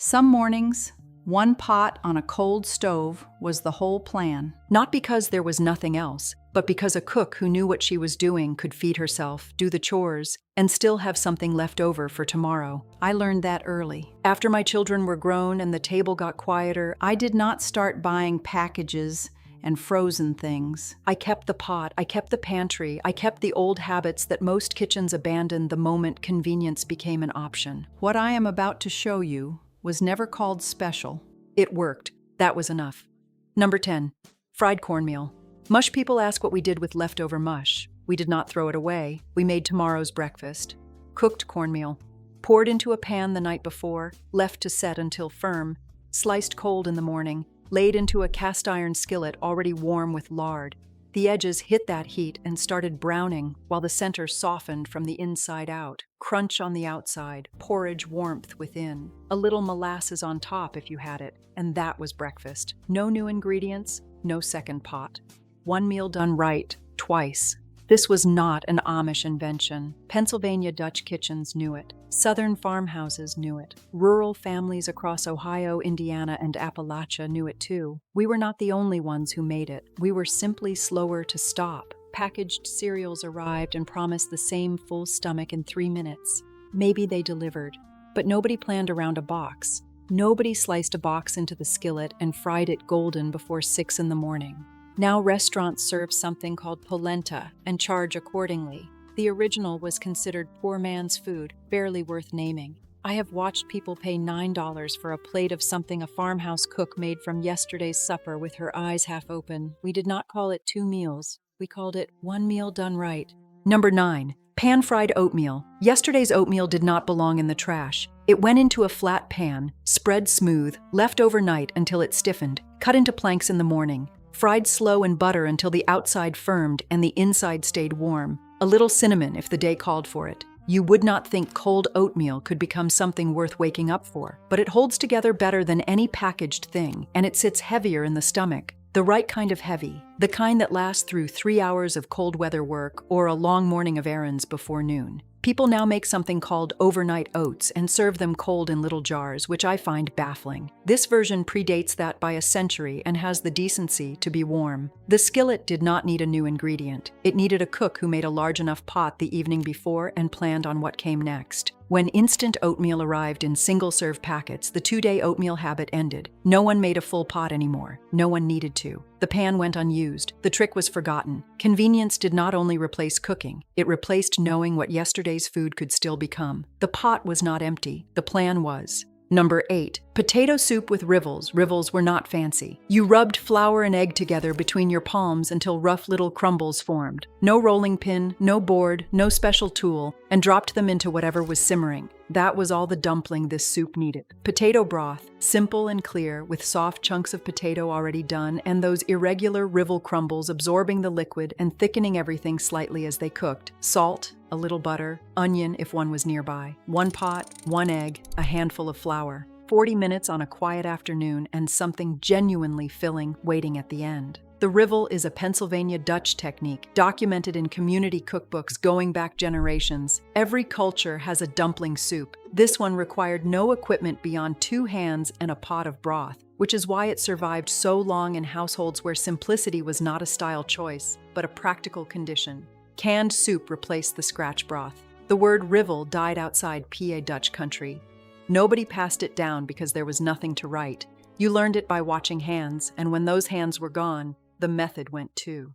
Some mornings, one pot on a cold stove was the whole plan. Not because there was nothing else, but because a cook who knew what she was doing could feed herself, do the chores, and still have something left over for tomorrow. I learned that early. After my children were grown and the table got quieter, I did not start buying packages and frozen things. I kept the pot, I kept the pantry, I kept the old habits that most kitchens abandoned the moment convenience became an option. What I am about to show you was never called special. It worked. That was enough. Number 10. Fried cornmeal. Mush people ask what we did with leftover mush. We did not throw it away. We made tomorrow's breakfast. Cooked cornmeal. Poured into a pan the night before, left to set until firm, sliced cold in the morning, laid into a cast iron skillet already warm with lard. The edges hit that heat and started browning while the center softened from the inside out. Crunch on the outside, porridge warmth within. A little molasses on top if you had it, and that was breakfast. No new ingredients, no second pot. One meal done right, twice. This was not an Amish invention. Pennsylvania Dutch kitchens knew it. Southern farmhouses knew it. Rural families across Ohio, Indiana, and Appalachia knew it too. We were not the only ones who made it. We were simply slower to stop. Packaged cereals arrived and promised the same full stomach in 3 minutes. Maybe they delivered, but nobody planned around a box. Nobody sliced a box into the skillet and fried it golden before 6 in the morning. Now restaurants serve something called polenta and charge accordingly. The original was considered poor man's food, barely worth naming. I have watched people pay $9 for a plate of something a farmhouse cook made from yesterday's supper with her eyes half open. We did not call it 2 meals. We called it one meal done right. Number 9. Pan-fried oatmeal. Yesterday's oatmeal did not belong in the trash. It went into a flat pan, spread smooth, left overnight until it stiffened, cut into planks in the morning. Fried slow in butter until the outside firmed and the inside stayed warm. A little cinnamon if the day called for it. You would not think cold oatmeal could become something worth waking up for, but it holds together better than any packaged thing, and it sits heavier in the stomach. The right kind of heavy, the kind that lasts through 3 hours of cold weather work or a long morning of errands before noon. People now make something called overnight oats and serve them cold in little jars, which I find baffling. This version predates that by a century and has the decency to be warm. The skillet did not need a new ingredient. It needed a cook who made a large enough pot the evening before and planned on what came next. When instant oatmeal arrived in single-serve packets, the 2-day oatmeal habit ended. No one made a full pot anymore. No one needed to. The pan went unused. The trick was forgotten. Convenience did not only replace cooking, it replaced knowing what yesterday's food could still become. The pot was not empty. The plan was. Number 8. Potato soup with rivels. Rivels were not fancy. You rubbed flour and egg together between your palms until rough little crumbles formed. No rolling pin, no board, no special tool, and dropped them into whatever was simmering. That was all the dumpling this soup needed. Potato broth, simple and clear, with soft chunks of potato already done, and those irregular rivel crumbles absorbing the liquid and thickening everything slightly as they cooked. Salt, a little butter, onion if one was nearby. 1 pot, 1 egg, a handful of flour. 40 minutes on a quiet afternoon and something genuinely filling waiting at the end. The rivel is a Pennsylvania Dutch technique documented in community cookbooks going back generations. Every culture has a dumpling soup. This one required no equipment beyond 2 hands and a pot of broth, which is why it survived so long in households where simplicity was not a style choice, but a practical condition. Canned soup replaced the scratch broth. The word rivel died outside PA Dutch country. Nobody passed it down because there was nothing to write. You learned it by watching hands, and when those hands were gone, the method went too.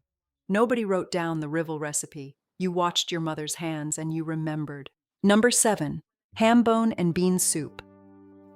Nobody wrote down the rivel recipe. You watched your mother's hands and you remembered. Number 7. Ham bone and bean soup.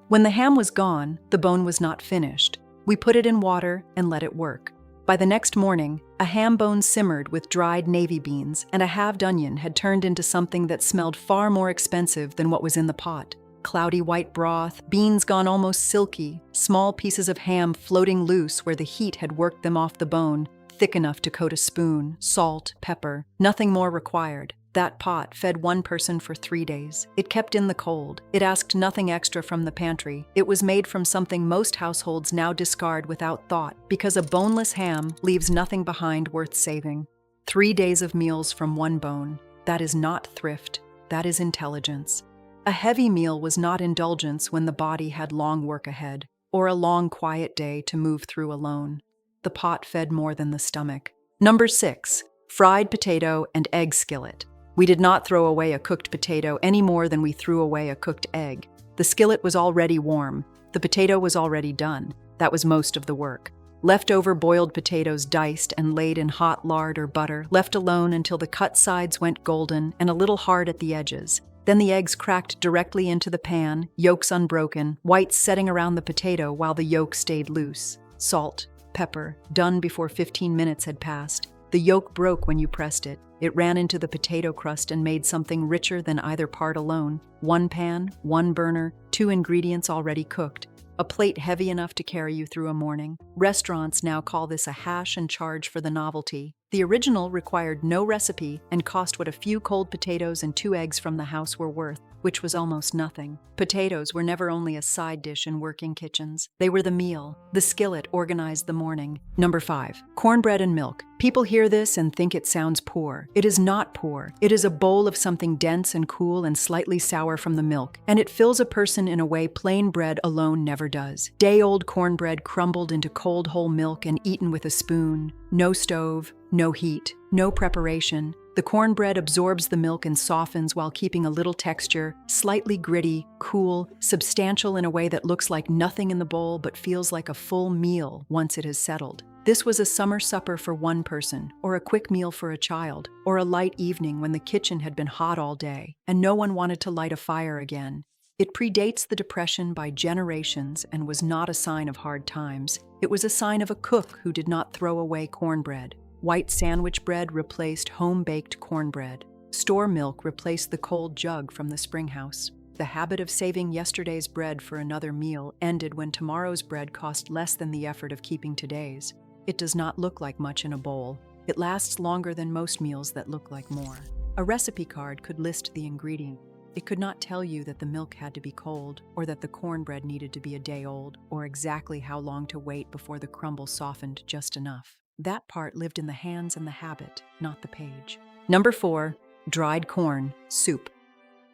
When the ham was gone, the bone was not finished. We put it in water and let it work. By the next morning, a ham bone simmered with dried navy beans, and a halved onion had turned into something that smelled far more expensive than what was in the pot. Cloudy white broth, beans gone almost silky, small pieces of ham floating loose where the heat had worked them off the bone, thick enough to coat a spoon, salt, pepper, nothing more required. That pot fed one person for 3 days. It kept in the cold. It asked nothing extra from the pantry. It was made from something most households now discard without thought, because a boneless ham leaves nothing behind worth saving. 3 days of meals from one bone. That is not thrift. That is intelligence. A heavy meal was not indulgence when the body had long work ahead, or a long quiet day to move through alone. The pot fed more than the stomach. Number 6, fried potato and egg skillet. We did not throw away a cooked potato any more than we threw away a cooked egg. The skillet was already warm. The potato was already done. That was most of the work. Leftover boiled potatoes diced and laid in hot lard or butter, left alone until the cut sides went golden and a little hard at the edges. Then the eggs cracked directly into the pan, yolks unbroken, whites setting around the potato while the yolk stayed loose. Salt, pepper, done before 15 minutes had passed. The yolk broke when you pressed it. It ran into the potato crust and made something richer than either part alone. One pan, one burner, 2 ingredients already cooked. A plate heavy enough to carry you through a morning. Restaurants now call this a hash and charge for the novelty. The original required no recipe and cost what a few cold potatoes and 2 eggs from the house were worth, which was almost nothing. Potatoes were never only a side dish in working kitchens. They were the meal. The skillet organized the morning. Number 5, cornbread and milk. People hear this and think it sounds poor. It is not poor. It is a bowl of something dense and cool and slightly sour from the milk, and it fills a person in a way plain bread alone never does. Day-old cornbread crumbled into cold whole milk and eaten with a spoon. No stove, no heat, no preparation. The cornbread absorbs the milk and softens while keeping a little texture, slightly gritty, cool, substantial in a way that looks like nothing in the bowl but feels like a full meal once it has settled. This was a summer supper for one person, or a quick meal for a child, or a light evening when the kitchen had been hot all day, and no one wanted to light a fire again. It predates the Depression by generations and was not a sign of hard times. It was a sign of a cook who did not throw away cornbread. White sandwich bread replaced home-baked cornbread. Store milk replaced the cold jug from the springhouse. The habit of saving yesterday's bread for another meal ended when tomorrow's bread cost less than the effort of keeping today's. It does not look like much in a bowl. It lasts longer than most meals that look like more. A recipe card could list the ingredient. It could not tell you that the milk had to be cold, or that the cornbread needed to be a day old, or exactly how long to wait before the crumble softened just enough. That part lived in the hands and the habit, not the page. Number 4, dried corn, soup.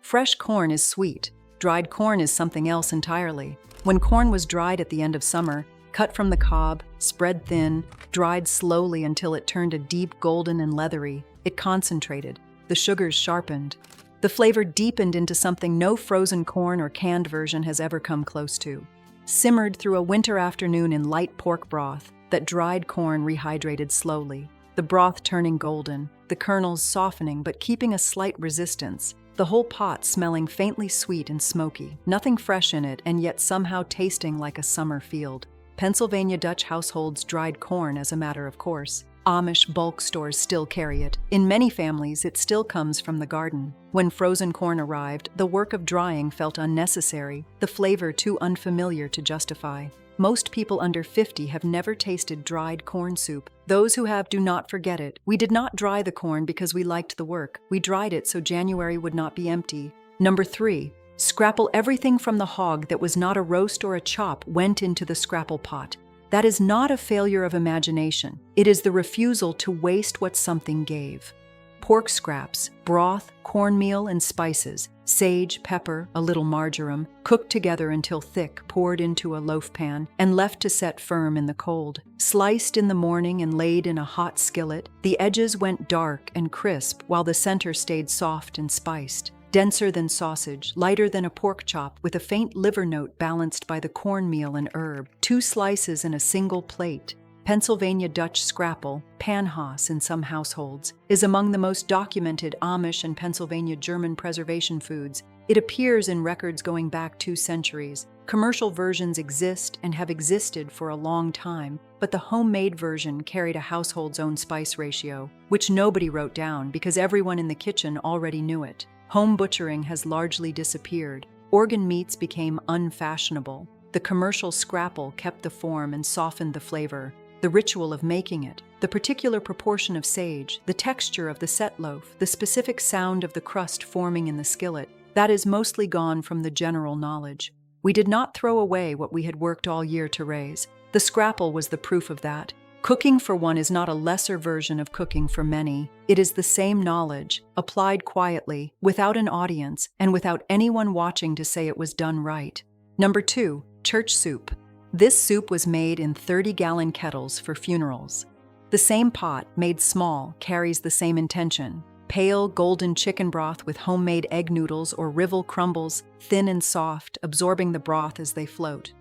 Fresh corn is sweet. Dried corn is something else entirely. When corn was dried at the end of summer, cut from the cob, spread thin, dried slowly until it turned a deep golden and leathery, it concentrated. The sugars sharpened. The flavor deepened into something no frozen corn or canned version has ever come close to. Simmered through a winter afternoon in light pork broth, that dried corn rehydrated slowly, the broth turning golden, the kernels softening but keeping a slight resistance, the whole pot smelling faintly sweet and smoky, nothing fresh in it and yet somehow tasting like a summer field. Pennsylvania Dutch households dried corn as a matter of course. Amish bulk stores still carry it. In many families, it still comes from the garden. When frozen corn arrived, the work of drying felt unnecessary, the flavor too unfamiliar to justify. Most people under 50 have never tasted dried corn soup. Those who have do not forget it. We did not dry the corn because we liked the work. We dried it so January would not be empty. Number 3, scrapple. Everything from the hog that was not a roast or a chop went into the scrapple pot. That is not a failure of imagination. It is the refusal to waste what something gave. Pork scraps, broth, cornmeal, and spices, sage, pepper, a little marjoram, cooked together until thick, poured into a loaf pan, and left to set firm in the cold. Sliced in the morning and laid in a hot skillet, the edges went dark and crisp while the center stayed soft and spiced. Denser than sausage, lighter than a pork chop, with a faint liver note balanced by the cornmeal and herb. 2 slices in a single plate. Pennsylvania Dutch Scrapple, Panhaus in some households, is among the most documented Amish and Pennsylvania German preservation foods. It appears in records going back 2 centuries. Commercial versions exist and have existed for a long time, but the homemade version carried a household's own spice ratio, which nobody wrote down because everyone in the kitchen already knew it. Home butchering has largely disappeared. Organ meats became unfashionable. The commercial scrapple kept the form and softened the flavor. The ritual of making it, the particular proportion of sage, the texture of the set loaf, the specific sound of the crust forming in the skillet, that is mostly gone from the general knowledge. We did not throw away what we had worked all year to raise. The scrapple was the proof of that. Cooking for one is not a lesser version of cooking for many. It is the same knowledge, applied quietly, without an audience, and without anyone watching to say it was done right. Number 2, church soup. This soup was made in 30-gallon kettles for funerals. The same pot, made small, carries the same intention. Pale, golden chicken broth with homemade egg noodles or rivel crumbles, thin and soft, absorbing the broth as they float.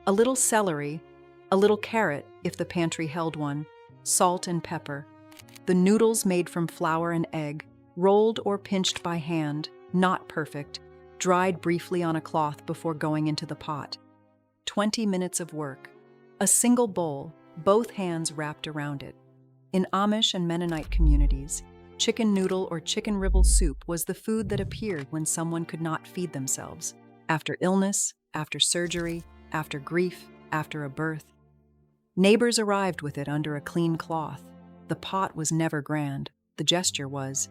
A little celery, a little carrot, if the pantry held one, salt and pepper. The noodles made from flour and egg, rolled or pinched by hand, not perfect, dried briefly on a cloth before going into the pot. 20 minutes of work. A single bowl, both hands wrapped around it. In Amish and Mennonite communities, chicken noodle or chicken rivel soup was the food that appeared when someone could not feed themselves. After illness, after surgery, after grief, after a birth. Neighbors arrived with it under a clean cloth. The pot was never grand, the gesture was.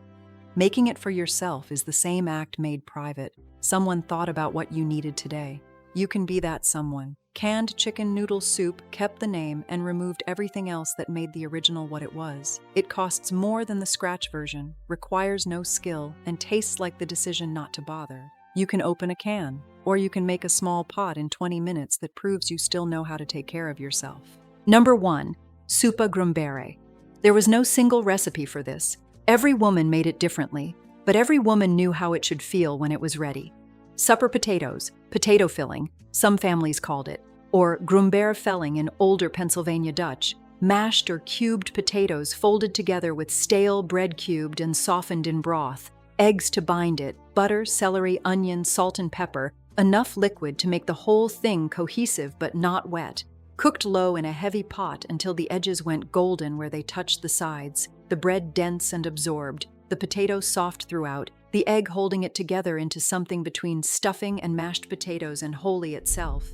Making it for yourself is the same act made private. Someone thought about what you needed today. You can be that someone. Canned chicken noodle soup kept the name and removed everything else that made the original what it was. It costs more than the scratch version, requires no skill, and tastes like the decision not to bother. You can open a can, or you can make a small pot in 20 minutes that proves you still know how to take care of yourself. Number 1, Suppah Grumbere. There was no single recipe for this. Every woman made it differently, but every woman knew how it should feel when it was ready. Supper potatoes, potato filling, some families called it, or Grumbere filling in older Pennsylvania Dutch, mashed or cubed potatoes folded together with stale bread cubed and softened in broth, eggs to bind it, butter, celery, onion, salt and pepper, enough liquid to make the whole thing cohesive but not wet. Cooked low in a heavy pot until the edges went golden where they touched the sides, the bread dense and absorbed, the potato soft throughout, the egg holding it together into something between stuffing and mashed potatoes and wholly itself.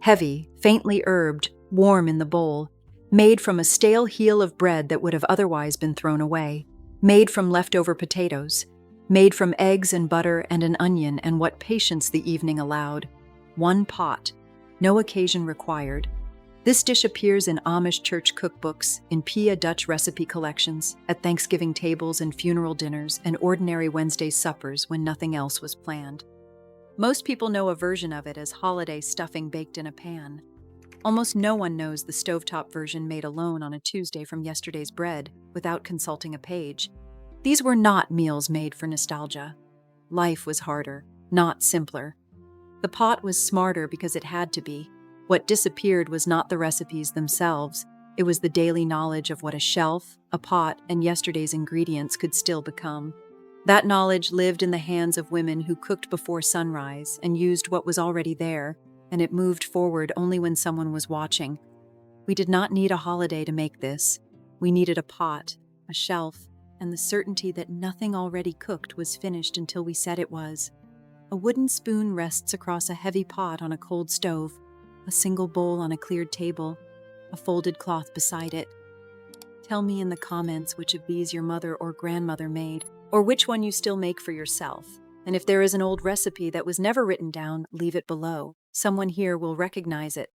Heavy, faintly herbed, warm in the bowl, made from a stale heel of bread that would have otherwise been thrown away, made from leftover potatoes, made from eggs and butter and an onion and what patience the evening allowed. One pot, no occasion required. This dish appears in Amish church cookbooks, in Pia Dutch recipe collections, at Thanksgiving tables and funeral dinners, and ordinary Wednesday suppers when nothing else was planned. Most people know a version of it as holiday stuffing baked in a pan. Almost no one knows the stovetop version made alone on a Tuesday from yesterday's bread, without consulting a page. These were not meals made for nostalgia. Life was harder, not simpler. The pot was smarter because it had to be. What disappeared was not the recipes themselves, it was the daily knowledge of what a shelf, a pot, and yesterday's ingredients could still become. That knowledge lived in the hands of women who cooked before sunrise and used what was already there, and it moved forward only when someone was watching. We did not need a holiday to make this. We needed a pot, a shelf, and the certainty that nothing already cooked was finished until we said it was. A wooden spoon rests across a heavy pot on a cold stove, a single bowl on a cleared table, a folded cloth beside it. Tell me in the comments which of these your mother or grandmother made, or which one you still make for yourself. And if there is an old recipe that was never written down, leave it below. Someone here will recognize it.